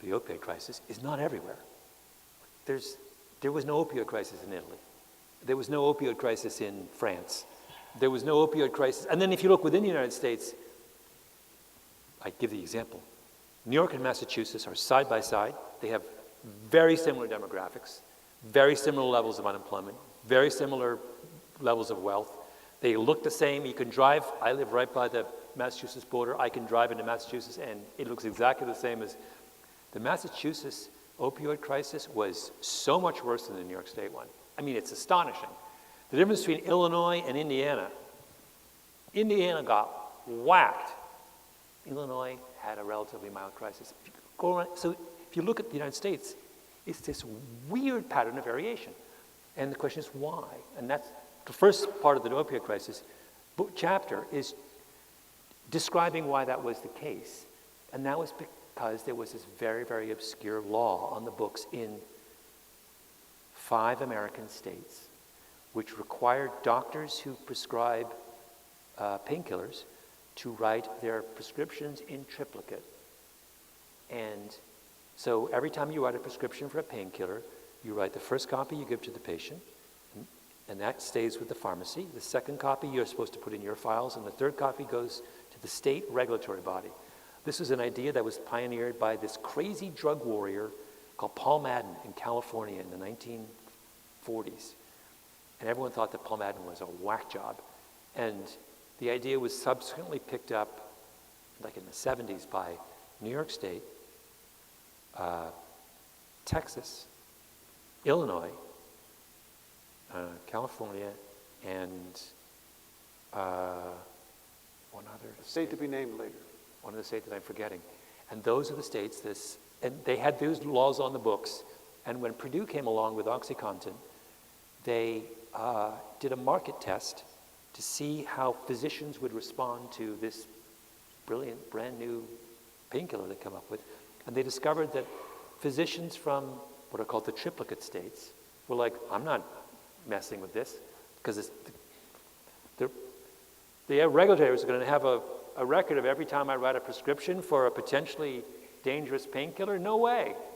the opioid crisis is not everywhere. There was no opioid crisis in Italy. There was no opioid crisis in France. There was no opioid crisis. And then if you look within the United States, I give the example. New York and Massachusetts are side by side. They have very similar demographics, very similar levels of unemployment, very similar levels of wealth. They look the same. You can drive. I live right by the Massachusetts border. I can drive into Massachusetts, and it looks exactly the same as the Massachusetts opioid crisis was so much worse than the New York State one. I mean, it's astonishing. The difference between Illinois and Indiana got whacked. Illinois had a relatively mild crisis. If you go around, so if you look at the United States, it's this weird pattern of variation. And the question is why? And that's the first part of the opioid crisis book chapter is describing why that was the case. And that was because there was this very, very obscure law on the books in 5 American states which required doctors who prescribe painkillers to write their prescriptions in triplicate. And so every time you write a prescription for a painkiller, you write the first copy you give to the patient, and that stays with the pharmacy. The second copy you're supposed to put in your files, and the third copy goes to the state regulatory body. This is an idea that was pioneered by this crazy drug warrior called Paul Madden in California in the 1940s. And everyone thought that Paul Madden was a whack job. And the idea was subsequently picked up, like in the 70s, by New York State, Texas, Illinois, California, and one other state to be named later. One of the states that I'm forgetting. And those are the states, and they had those laws on the books. And when Purdue came along with OxyContin, they did a market test to see how physicians would respond to this brilliant, brand new painkiller they come up with. And they discovered that physicians from what are called the triplicate states were like, I'm not messing with this, because the regulators are going to have a record of every time I write a prescription for a potentially dangerous painkiller. No way.